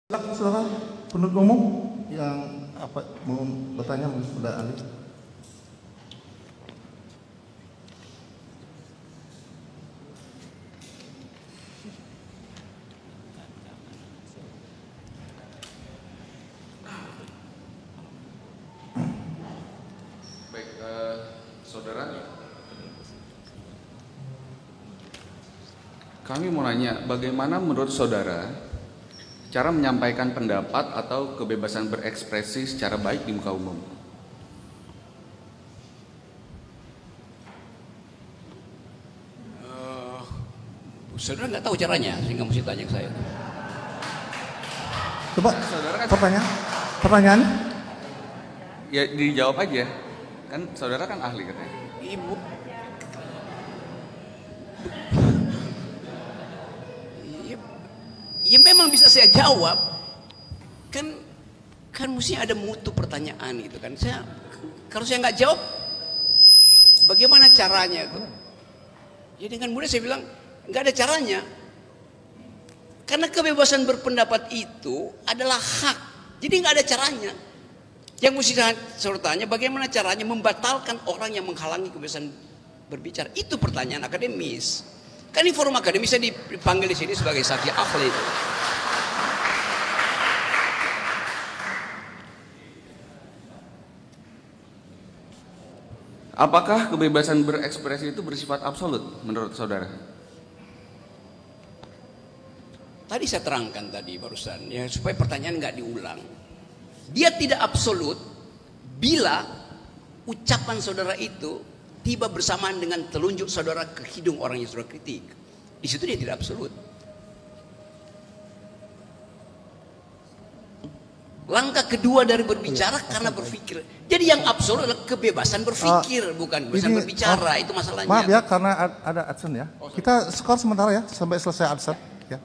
Silakan penuntut umum yang mau bertanya kepada ahli. Baik, saudara, kami mau nanya, bagaimana menurut saudara cara menyampaikan pendapat atau kebebasan berekspresi secara baik di muka umum? Saudara nggak tahu caranya, sehingga mesti tanya ke saya. Coba Saudara kan, pertanyaan. ya dijawab aja, kan saudara kan ahli katanya. Ibu, ya memang bisa saya jawab. Kan mesti ada mutu pertanyaan itu kan. Kalau saya nggak jawab, bagaimana caranya itu? Ya dengan mudah saya bilang nggak ada caranya. Karena kebebasan berpendapat itu adalah hak. Jadi nggak ada caranya. Yang mesti saya tanya, bagaimana caranya membatalkan orang yang menghalangi kebebasan berbicara? Itu pertanyaan akademis. Kan ini forum akademis, saya dipanggil di sini sebagai saksi ahli. Apakah kebebasan berekspresi itu bersifat absolut menurut saudara? Tadi saya terangkan tadi barusan, ya supaya pertanyaan nggak diulang. Dia tidak absolut bila ucapan saudara itu tiba bersamaan dengan telunjuk saudara ke hidung orang yang saudara kritik. Di situ dia tidak absolut. Langkah kedua dari berbicara karena berpikir. Jadi yang absolut adalah kebebasan berpikir, bukan kebebasan berbicara. Itu masalahnya. Maaf ya, karena ada adsen ya. Kita skor sementara ya sampai selesai adsen ya.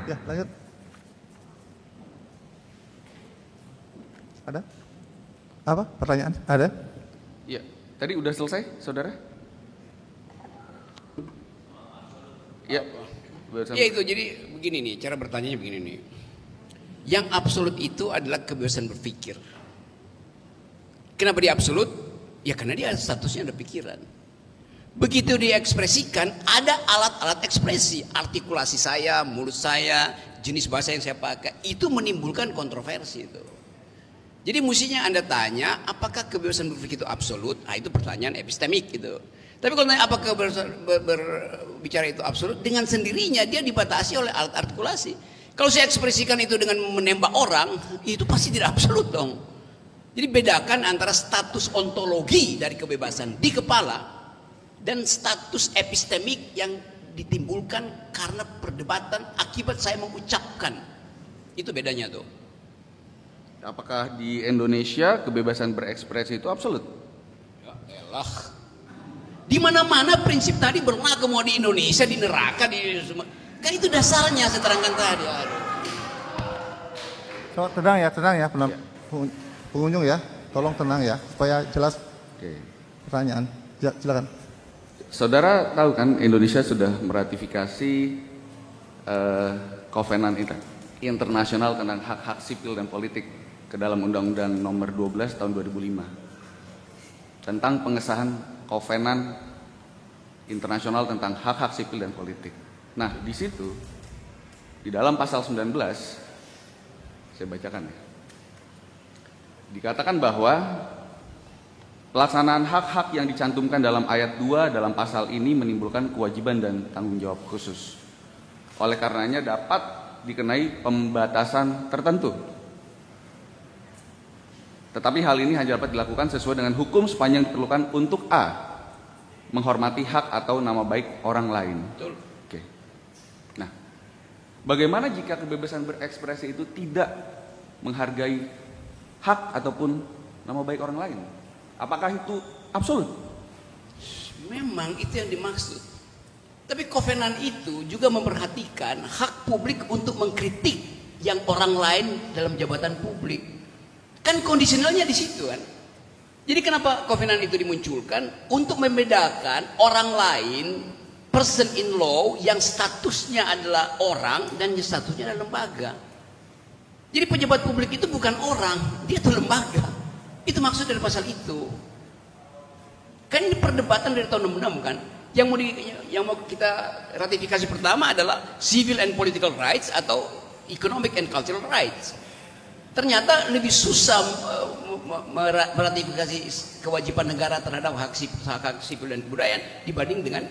Ya, lanjut. Ada? Apa pertanyaan? Ada? Ya, tadi udah selesai, saudara? Ya, Ya itu, jadi begini nih, cara bertanya begini nih. Yang absolut itu adalah kebebasan berpikir. Kenapa dia absolut? Ya karena dia statusnya ada pikiran. Begitu diekspresikan, ada alat-alat ekspresi, artikulasi saya, mulut saya, jenis bahasa yang saya pakai, itu menimbulkan kontroversi itu. Jadi mestinya Anda tanya, apakah kebebasan berpikir itu absolut? Nah, itu pertanyaan epistemik gitu. Tapi kalau nanya apakah berbicara itu absolut, dengan sendirinya dia dibatasi oleh alat artikulasi. Kalau saya ekspresikan itu dengan menembak orang, itu pasti tidak absolut dong. Jadi bedakan antara status ontologi dari kebebasan di kepala dan status epistemik yang ditimbulkan karena perdebatan akibat saya mengucapkan. Itu bedanya tuh. Apakah di Indonesia kebebasan berekspresi itu absolut? Ya elah. Di mana-mana prinsip tadi berlaku, mau di Indonesia, di neraka, di Kan itu dasarnya saya terangkan tadi. Aduh. So, tenang ya pengunjung ya, tolong tenang ya, supaya jelas pertanyaan. Ya, silakan. Saudara tahu kan Indonesia sudah meratifikasi Kovenan internasional tentang hak-hak sipil dan politik ke dalam Undang-Undang Nomor 12 Tahun 2005 tentang pengesahan Kovenan internasional tentang hak-hak sipil dan politik. Nah, di situ di dalam pasal 19 saya bacakan ya. Dikatakan bahwa pelaksanaan hak-hak yang dicantumkan dalam ayat 2 dalam pasal ini menimbulkan kewajiban dan tanggung jawab khusus. Oleh karenanya dapat dikenai pembatasan tertentu. Tetapi hal ini hanya dapat dilakukan sesuai dengan hukum sepanjang diperlukan untuk A. Menghormati hak atau nama baik orang lain. Betul. Oke. Nah, bagaimana jika kebebasan berekspresi itu tidak menghargai hak ataupun nama baik orang lain? Apakah itu absolut? Memang itu yang dimaksud. Tapi Kovenan itu juga memperhatikan hak publik untuk mengkritik yang orang lain dalam jabatan publik. Kan kondisionalnya di situ kan. Jadi kenapa Kovenan itu dimunculkan? Untuk membedakan orang lain, person in law yang statusnya adalah orang dan yang statusnya adalah lembaga. Jadi pejabat publik itu bukan orang, dia itu lembaga. Itu maksud dari pasal itu. Kan ini perdebatan dari tahun 66 kan. Yang mau kita ratifikasi pertama adalah civil and political rights atau economic and cultural rights. Ternyata lebih susah meratifikasi kewajiban negara terhadap hak sipil dan kebudayaan dibanding dengan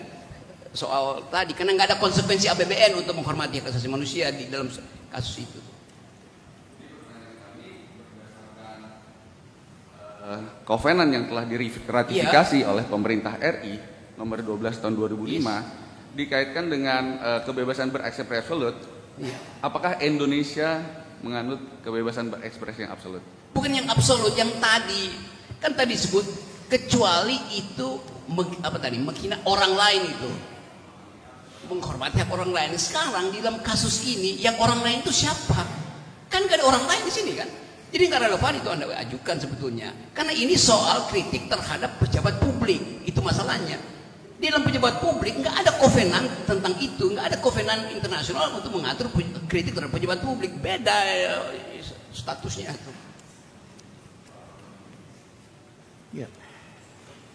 soal tadi, karena nggak ada konsekuensi APBN untuk menghormati hak asasi manusia di dalam kasus itu. Kovenan yang telah diratifikasi oleh pemerintah RI nomor 12 tahun 2005 dikaitkan dengan kebebasan berekspresi absolut. Apakah Indonesia menganut kebebasan berekspresi yang absolut? Bukan yang absolut, yang tadi kan tadi disebut kecuali itu menghina orang lain, itu menghormati hak orang lain. Sekarang di dalam kasus ini yang orang lain itu siapa? Kan gak ada orang lain di sini kan? Jadi nggak relevan itu Anda ajukan sebetulnya. Karena ini soal kritik terhadap pejabat publik, itu masalahnya. Di dalam pejabat publik nggak ada kovenan tentang itu, nggak ada kovenan internasional untuk mengatur kritik terhadap pejabat publik. Beda statusnya itu. Ya,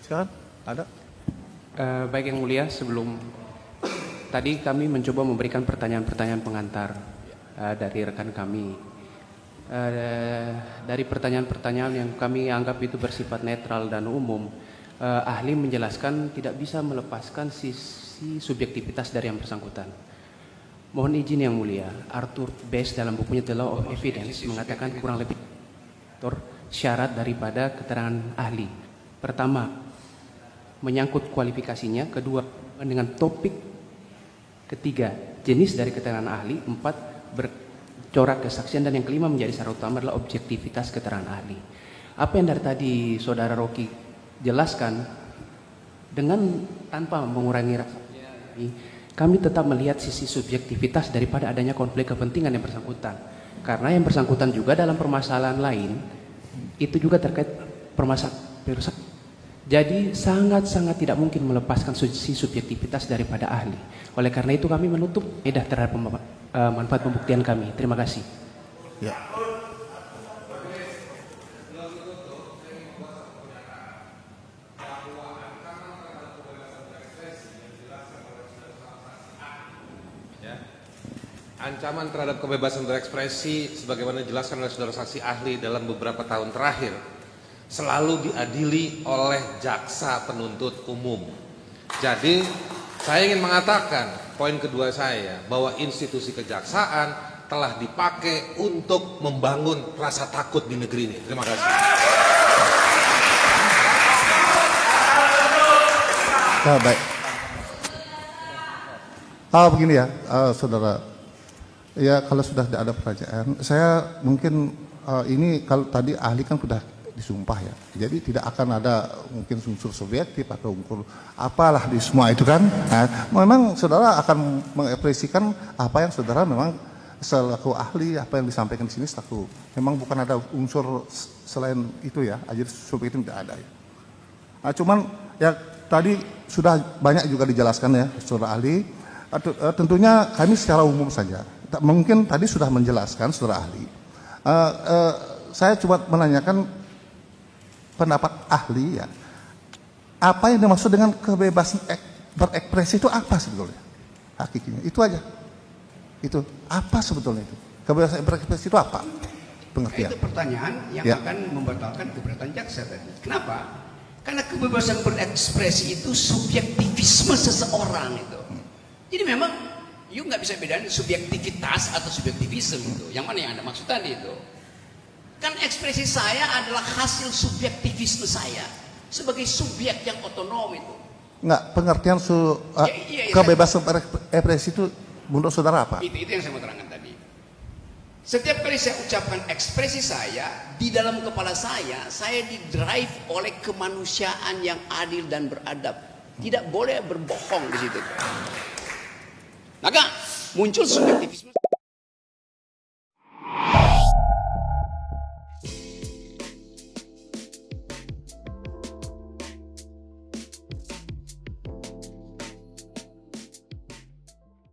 silakan. Ada. Baik Yang Mulia, sebelum tadi kami mencoba memberikan pertanyaan-pertanyaan pengantar dari rekan kami. Dari pertanyaan-pertanyaan yang kami anggap itu bersifat netral dan umum, ahli menjelaskan tidak bisa melepaskan sisi subjektivitas dari yang bersangkutan. Mohon izin Yang Mulia, Arthur Best dalam bukunya The Law of Evidence mengatakan kurang lebih syarat daripada keterangan ahli. Pertama, menyangkut kualifikasinya. Kedua, dengan topik. Ketiga, jenis dari keterangan ahli. Empat, corak kesaksian, dan yang kelima menjadi syarat utama adalah objektivitas keterangan ahli. Apa yang dari tadi Saudara Rocky jelaskan, dengan tanpa mengurangi rasa kami tetap melihat sisi subjektivitas daripada adanya konflik kepentingan yang bersangkutan. Karena yang bersangkutan juga dalam permasalahan lain itu juga terkait permasalahan. Jadi sangat-sangat tidak mungkin melepaskan sisi subjektivitas daripada ahli. Oleh karena itu kami menutup edah terhadap manfaat pembuktian kami. Terima kasih. Ya. Ancaman terhadap kebebasan berekspresi sebagaimana dijelaskan oleh saudara saksi ahli dalam beberapa tahun terakhir selalu diadili oleh jaksa penuntut umum. Jadi saya ingin mengatakan poin kedua saya bahwa institusi kejaksaan telah dipakai untuk membangun rasa takut di negeri ini. Terima kasih. Nah, baik. Begini ya, saudara. Ya, kalau sudah tidak ada pertanyaan, saya mungkin ini kalau tadi ahli kan sudah disumpah ya. Jadi tidak akan ada mungkin unsur subjektif atau unsur apalah di semua itu kan. Nah, memang saudara akan mengekspresikan apa yang saudara memang selaku ahli, apa yang disampaikan di sini selaku. Memang bukan ada unsur selain itu ya, ajar subjektif tidak ada ya. Nah, cuman ya tadi sudah banyak juga dijelaskan ya saudara ahli. Tentunya kami secara umum saja. Mungkin tadi sudah menjelaskan saudara ahli. Saya coba menanyakan pendapat ahli ya. Apa yang dimaksud dengan kebebasan berekspresi itu apa sebetulnya? Hakikinya itu aja. Itu apa sebetulnya itu? Kebebasan berekspresi itu apa? Pengertian. Itu pertanyaan yang Ya. akan membatalkan keberatan jaksa tadi. Kenapa? Karena kebebasan berekspresi itu subjektivisme seseorang itu. Jadi memang you nggak bisa bedain subjektivitas atau subjektivisme itu. Yang mana yang Anda maksud tadi itu? Kan ekspresi saya adalah hasil subjektivisme saya sebagai subjek yang otonom itu. Enggak, pengertian Iya, kebebasan berekspresi itu menurut saudara apa? Itu yang saya mau terangkan tadi. Setiap kali saya ucapkan ekspresi saya, di dalam kepala saya didrive oleh kemanusiaan yang adil dan beradab. Tidak boleh berbohong di situ. Maka muncul subjektivisme.